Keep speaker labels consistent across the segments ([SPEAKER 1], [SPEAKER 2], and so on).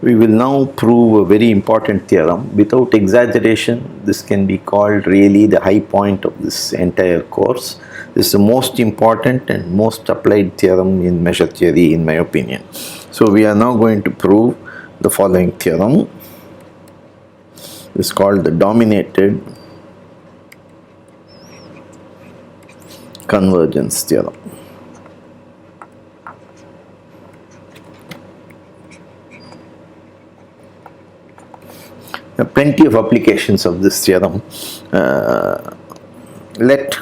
[SPEAKER 1] We will now prove a very important theorem. Without exaggeration, this can be called really the high point of this entire course. This is the most important and most applied theorem in measure theory, in my opinion. So we are now going to prove the following theorem. This is called the dominated convergence theorem. There are plenty of applications of this theorem. Let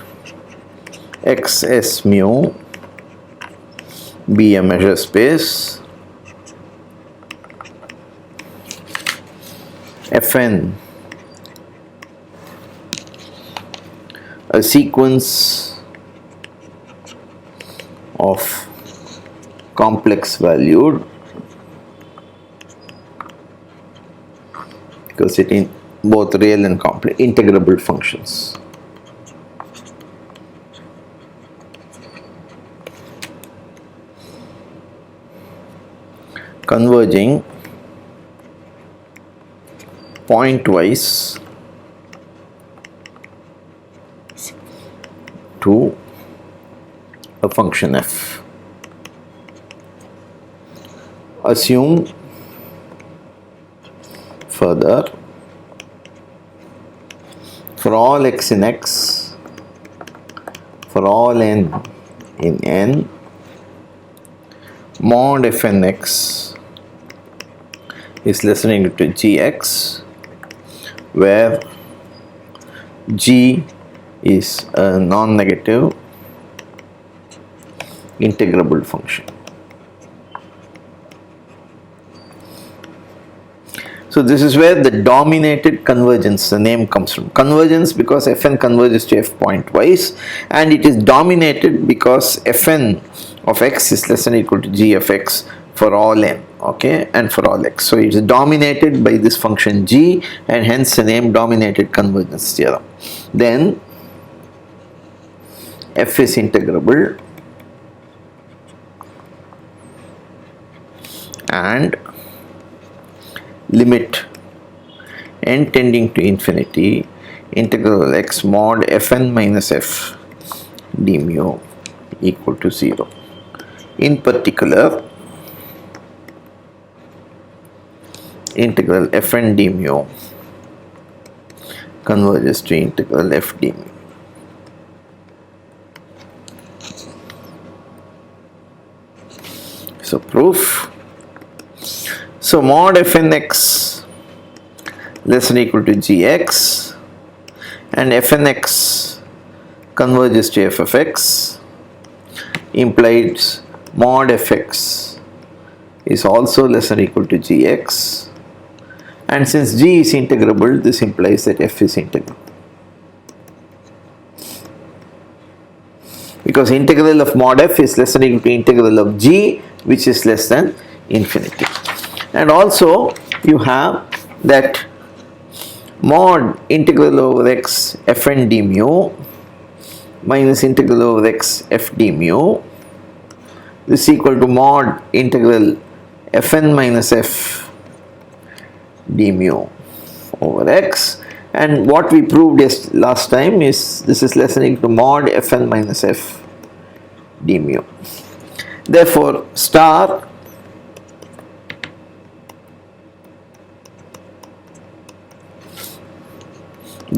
[SPEAKER 1] X S mu be a measure space, Fn a sequence of complex valued, because it in both real and complex integrable functions. Converging pointwise to a function f. Assume further for all x in x, for all n in n, mod fn x is less than or equal to gx, where g is a non-negative integrable function. So this is where the dominated convergence, the name comes from. Convergence because Fn converges to f pointwise, and it is dominated because Fn of x is less than or equal to g of x for all n, okay, and for all x. So it is dominated by this function g, and hence the name dominated convergence theorem. Then f is integrable and limit n tending to infinity integral x mod fn minus f d mu equal to 0. In particular, integral fn d mu converges to integral f d mu. So proof. So mod fn x less than or equal to gx and fn x converges to f of x implies mod fx is also less than or equal to gx, and since g is integrable, this implies that f is integrable, because integral of mod f is less than or equal to integral of g, which is less than infinity. And also you have that mod integral over x fn d mu minus integral over x f d mu, this is equal to mod integral fn minus f d mu over x, and what we proved last time is this is less than or equal to mod fn minus f d mu. Therefore star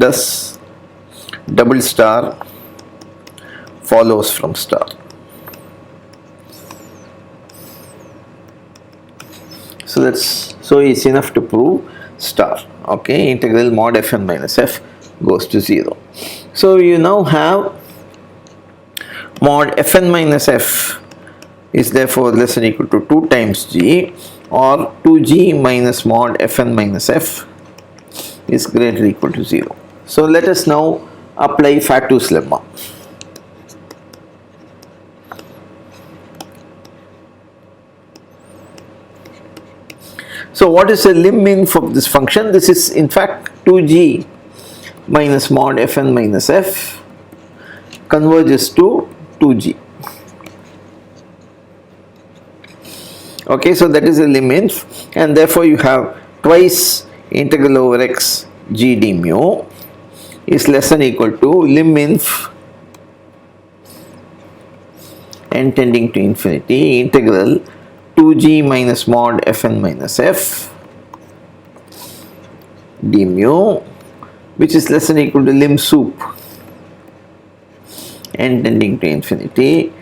[SPEAKER 1] thus double star follows from star. So it's enough to prove star, okay. Integral mod fn minus f goes to 0. So you now have mod fn minus f is therefore less than or equal to 2 times g, or 2g minus mod fn minus f is greater or equal to 0. So let us now apply Fatou's lemma. So what is the lim min for this function? This is in fact 2g minus mod fn minus f converges to 2g. Okay, so that is the lim inf, and therefore you have twice integral over x g d mu is less than or equal to lim inf n tending to infinity integral 2g minus mod fn minus f d mu, which is less than or equal to lim sup n tending to infinity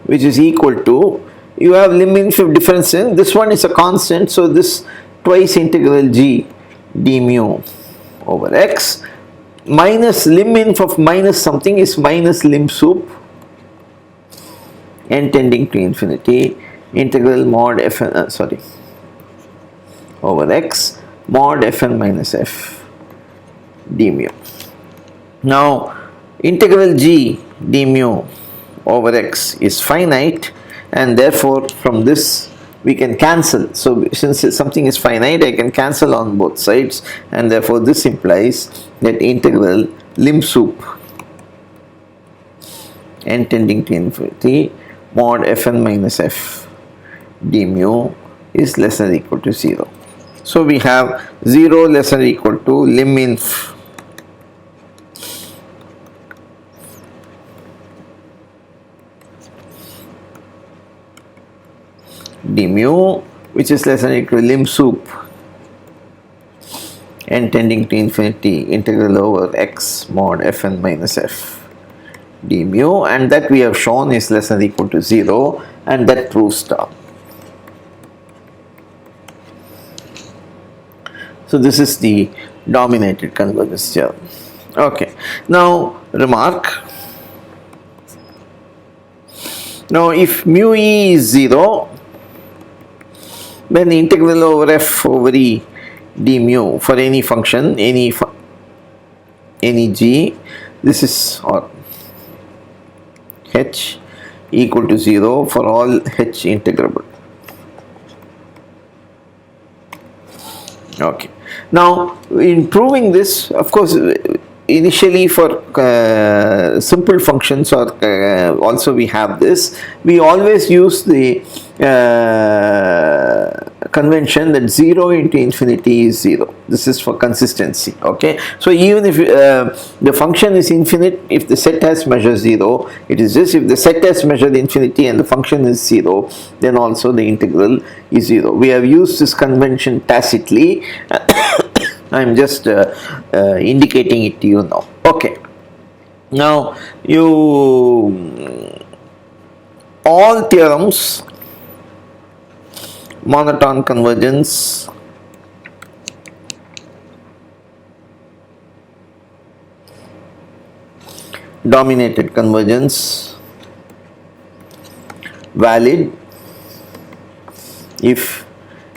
[SPEAKER 1] which is equal to, you have lim inf of difference in, this one is a constant, so this twice integral g d mu over x minus lim inf of minus something is minus lim sup n tending to infinity integral mod fn over x mod fn minus f d mu. Now integral g d mu over x is finite, and therefore from this we can cancel. So since something is finite, I can cancel on both sides, and therefore this implies that integral lim sup n tending to infinity mod fn minus f d mu is less than or equal to 0. So we have 0 less than or equal to lim inf d mu, which is less than or equal to lim sup n tending to infinity integral over x mod fn minus f d mu, and that we have shown is less than or equal to 0, and that proves star. So this is the dominated convergence theorem. Okay, now remark. Now if mu e is 0, then the integral over f over e d mu for any function, any g, this is or h equal to 0 for all h integrable. Okay. Now in proving this, of course, initially for simple functions or also we have this, we always use the convention that 0 into infinity is 0. This is for consistency. Okay, so even if the function is infinite, if the set has measure 0, it is this. If the set has measured infinity and the function is 0, then also the integral is 0. We have used this convention tacitly. I am just indicating it to you now. Okay. Now all theorems, monotone convergence, dominated convergence, valid if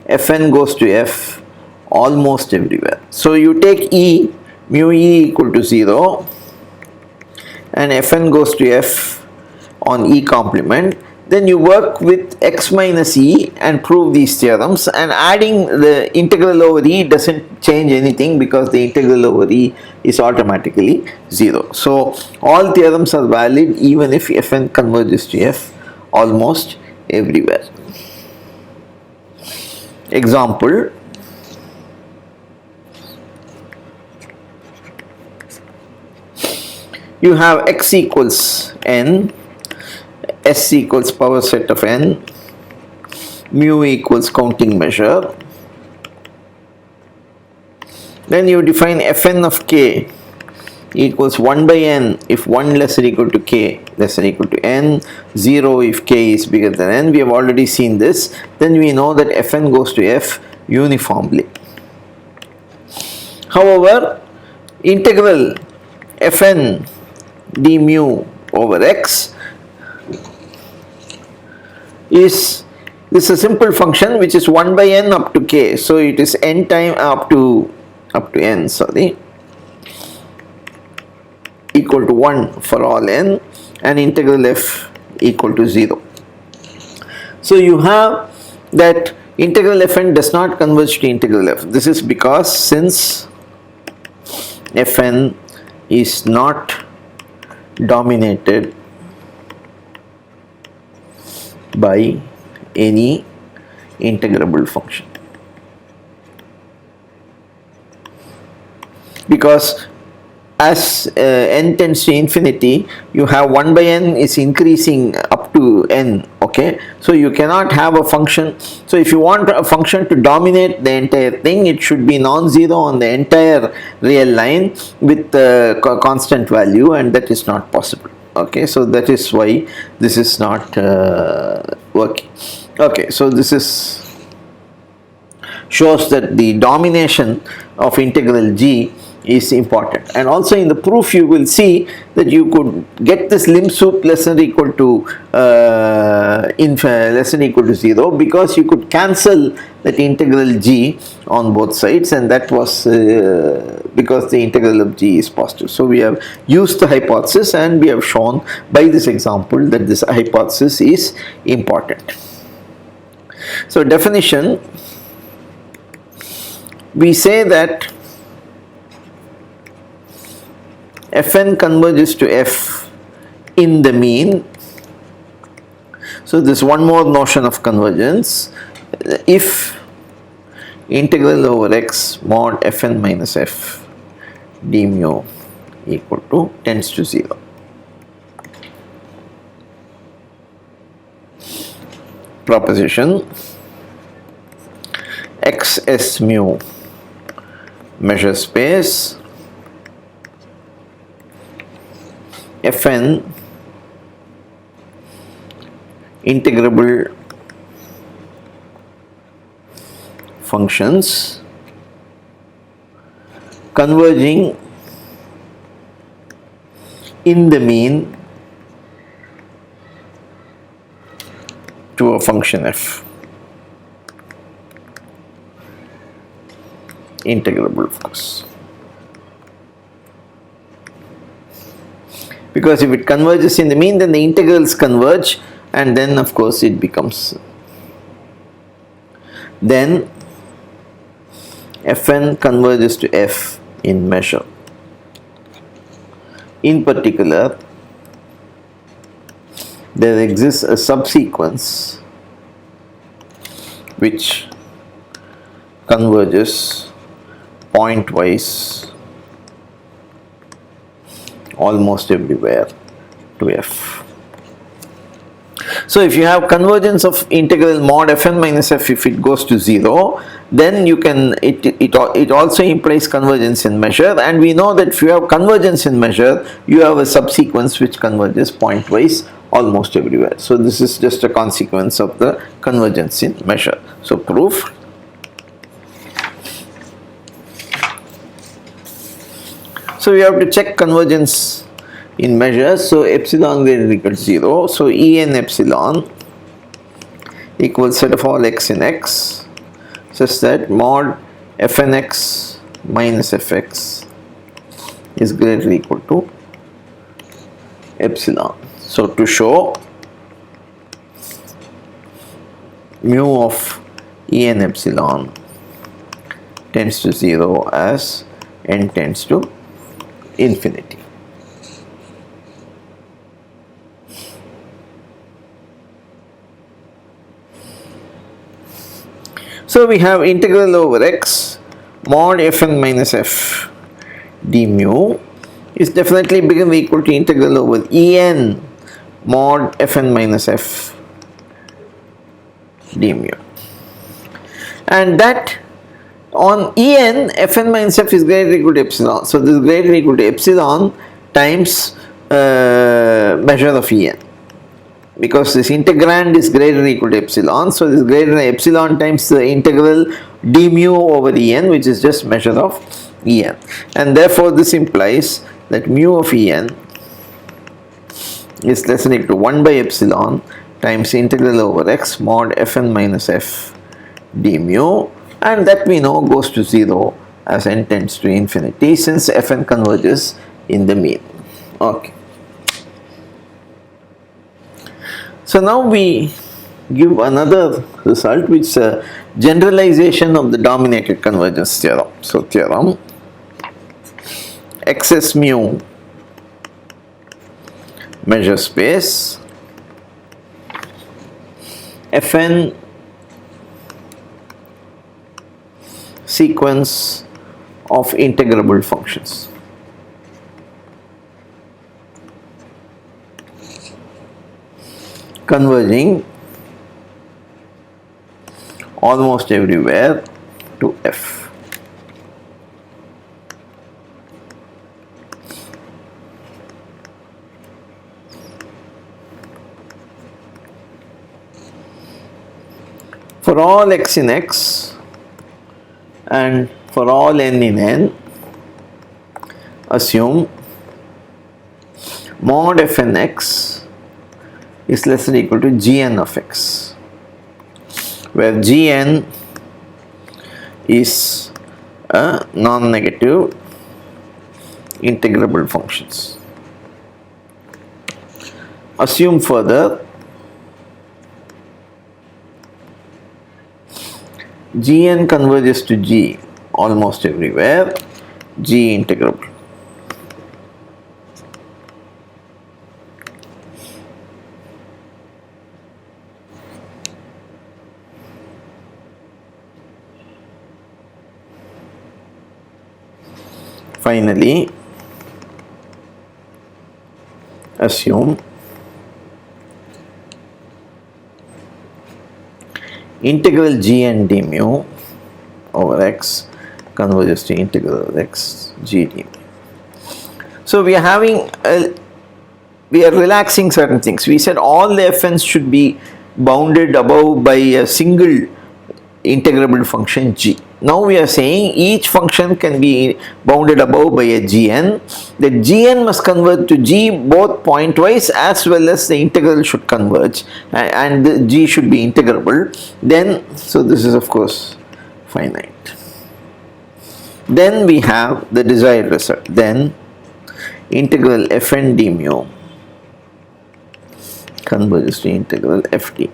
[SPEAKER 1] fn goes to f almost everywhere. So you take e, mu e equal to 0, and fn goes to f on e complement, then you work with x minus e and prove these theorems, and adding the integral over e doesn't change anything because the integral over e is automatically 0. So all theorems are valid even if fn converges to f almost everywhere. Example, you have x equals n, s equals power set of n, mu equals counting measure. Then you define fn of k equals 1 by n if 1 less than or equal to k less than or equal to n, 0 if k is bigger than n. We have already seen this. Then we know that fn goes to f uniformly. However, integral fn d mu over x is a simple function which is 1 by n up to k, so it is n time up to n, sorry, equal to 1 for all n, and integral f equal to 0. So you have that integral fn does not converge to integral f. This is because since fn is not dominated by any integrable function, because as n tends to infinity, you have 1 by n is increasing up to n, okay. So you cannot have a function. So if you want a function to dominate the entire thing, it should be non-zero on the entire real line with constant value, and that is not possible, okay. So that is why this is not working, okay. So this shows that the domination of integral g is important. And also in the proof you will see that you could get this lim sup less than or equal to less than or equal to 0, because you could cancel that integral g on both sides, and that was because the integral of g is positive. So we have used the hypothesis, and we have shown by this example that this hypothesis is important. So definition, we say that Fn converges to f in the mean. So this one more notion of convergence. If integral over x mod Fn minus f d mu equal to tends to 0. Proposition x s mu measure space, Fn integrable functions converging in the mean to a function f, integrable of course, because if it converges in the mean, then the integrals converge, and then of course it becomes, then Fn converges to f in measure. In particular, there exists a subsequence which converges pointwise almost everywhere to f. So if you have convergence of integral mod Fn minus f, if it goes to 0, then you can, it also implies convergence in measure, and we know that if you have convergence in measure, you have a subsequence which converges pointwise almost everywhere. So this is just a consequence of the convergence in measure. So proof. So we have to check convergence in measures. So epsilon greater than or equal to 0. So En epsilon equals set of all x in x, such that mod Fnx minus fx is greater than or equal to epsilon. So to show mu of En epsilon tends to 0 as n tends to infinity. So we have integral over x mod Fn minus f d mu is definitely bigger than or equal to integral over En mod Fn minus f d mu, and that on En, Fn minus f is greater than or equal to epsilon. So this is greater than or equal to epsilon times measure of En, because this integrand is greater than or equal to epsilon. So this is greater than epsilon times the integral d mu over En, which is just measure of En, and therefore this implies that mu of En is less than or equal to 1 by epsilon times integral over x mod Fn minus f d mu, and that we know goes to 0 as n tends to infinity, since Fn converges in the mean. Okay. So now we give another result, which is a generalization of the dominated convergence theorem. So theorem excess mu measure space, Fn sequence of integrable functions. Converging almost everywhere to F. For all x in x and for all n in n, assume mod Fnx is less than or equal to Gn of x, where Gn is a non-negative integrable functions. Assume further Gn converges to G almost everywhere, G integrable. Finally, assume integral Gn d mu over x converges to integral of x g d mu. So we are relaxing certain things. We said all the fn's should be bounded above by a single integrable function g. Now we are saying each function can be bounded above by a gn. The gn must converge to g both pointwise as well as the integral should converge, and the g should be integrable. Then, so this is of course finite. Then we have the desired result. Then integral fn d mu converges to integral ft.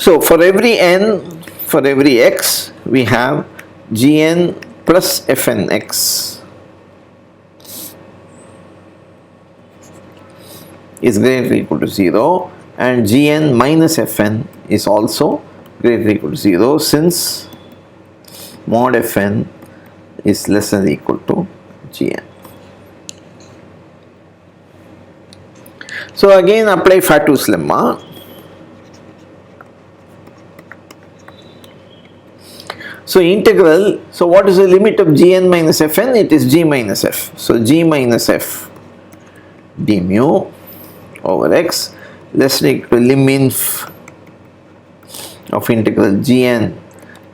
[SPEAKER 1] So for every n, for every x, we have gn plus fnx is greater than or equal to 0, and gn minus fn is also greater than or equal to 0, since mod fn is less than or equal to gn. So again apply Fatou's lemma. So integral, so what is the limit of gn minus fn? It is g minus f. So g minus f d mu over x less than or equal to lim inf of integral gn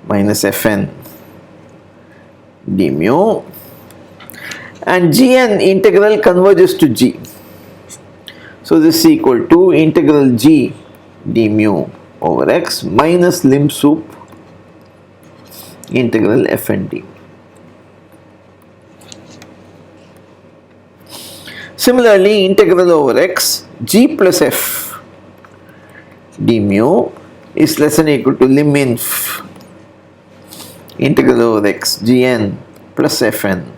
[SPEAKER 1] minus fn d mu, and gn integral converges to g. So this is equal to integral g d mu over x minus lim sup integral fn d. Similarly, integral over x g plus f d mu is less than or equal to lim inf integral over x gn plus fn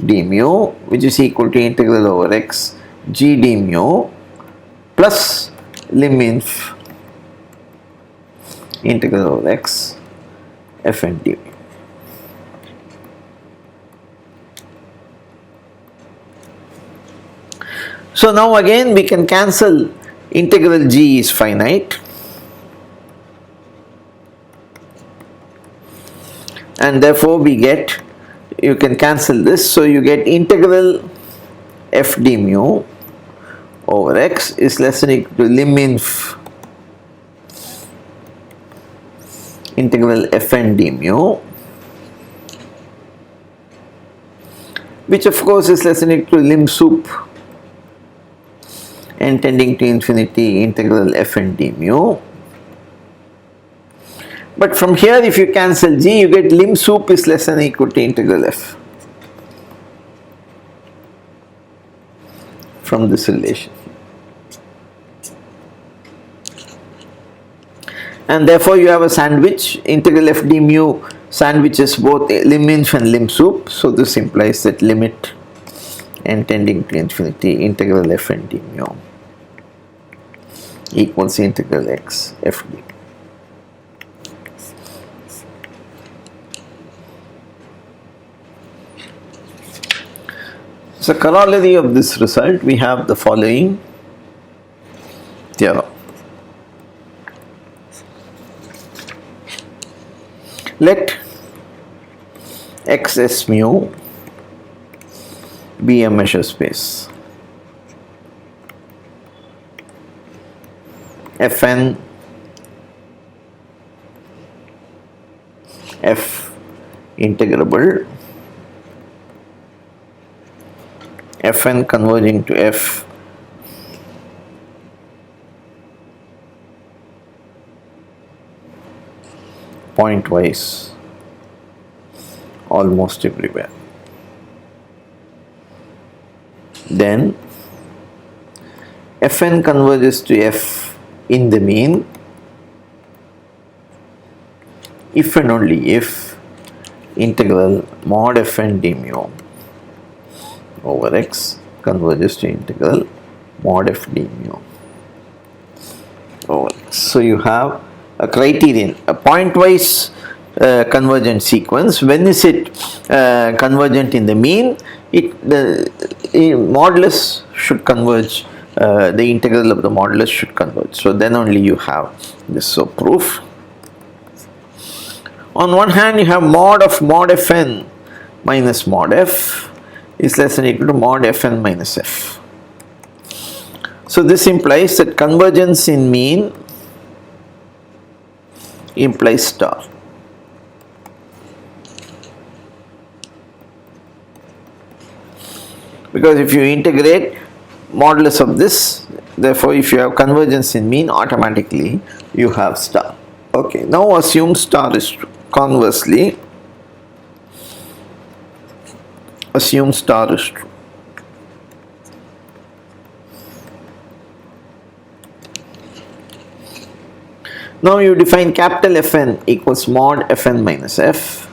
[SPEAKER 1] d mu, which is equal to integral over x g d mu plus lim inf integral over x fn d. So now again we can cancel integral g is finite, and therefore we get, you can cancel this, so you get integral f d mu over x is less than or equal to lim inf integral fn d mu, which of course is less than or equal to lim sup n tending to infinity integral fn d mu. But from here if you cancel g, you get lim sup is less than or equal to integral f from this relation. and therefore you have a sandwich. Integral f d mu sandwiches both lim inf and lim sup. So this implies that limit n tending to infinity integral f n d mu equals integral x f d. So corollary of this result, we have the following theorem. Let x s mu be a measure space. Fn f integrable Fn converging to f pointwise almost everywhere. Then Fn converges to f in the mean if and only if integral mod Fn d mu over x converges to integral mod f d mu over x. So you have a criterion, a pointwise convergent sequence. When is it convergent in the mean? The modulus should converge, the integral of the modulus should converge. So then only you have this. So proof. On one hand, you have mod of mod fn minus mod f is less than or equal to mod fn minus f. So this implies that convergence in mean implies star. Because if you integrate modulus of this, therefore if you have convergence in mean, automatically you have star. Okay, now assume star is true. Conversely, assume star is true. Now you define capital Fn equals mod Fn minus f,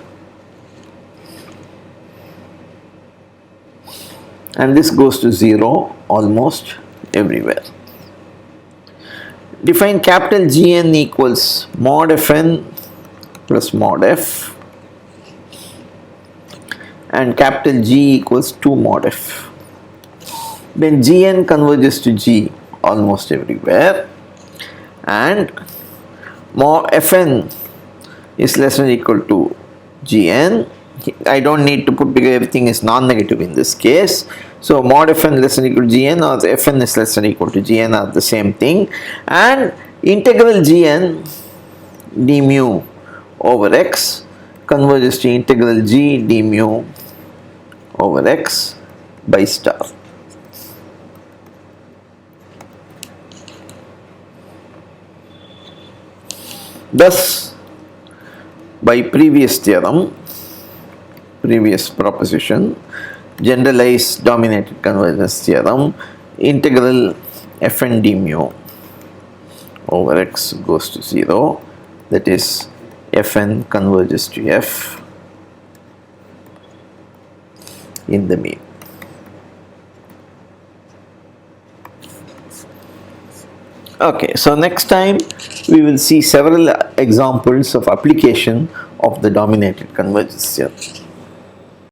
[SPEAKER 1] and this goes to 0 almost everywhere. Define capital Gn equals mod Fn plus mod f, and capital G equals 2 mod f. Then Gn converges to G almost everywhere, and mod Fn is less than or equal to Gn. I don't need to put because everything is non-negative in this case. So mod Fn less than or equal to Gn or the Fn is less than or equal to Gn are the same thing, and integral Gn d mu over x converges to integral G d mu over x by star. Thus, by previous theorem, previous proposition, generalized dominated convergence theorem, integral Fn d mu over x goes to 0, that is Fn converges to f in the mean. Okay, so next time we will see several examples of application of the dominated convergence theorem.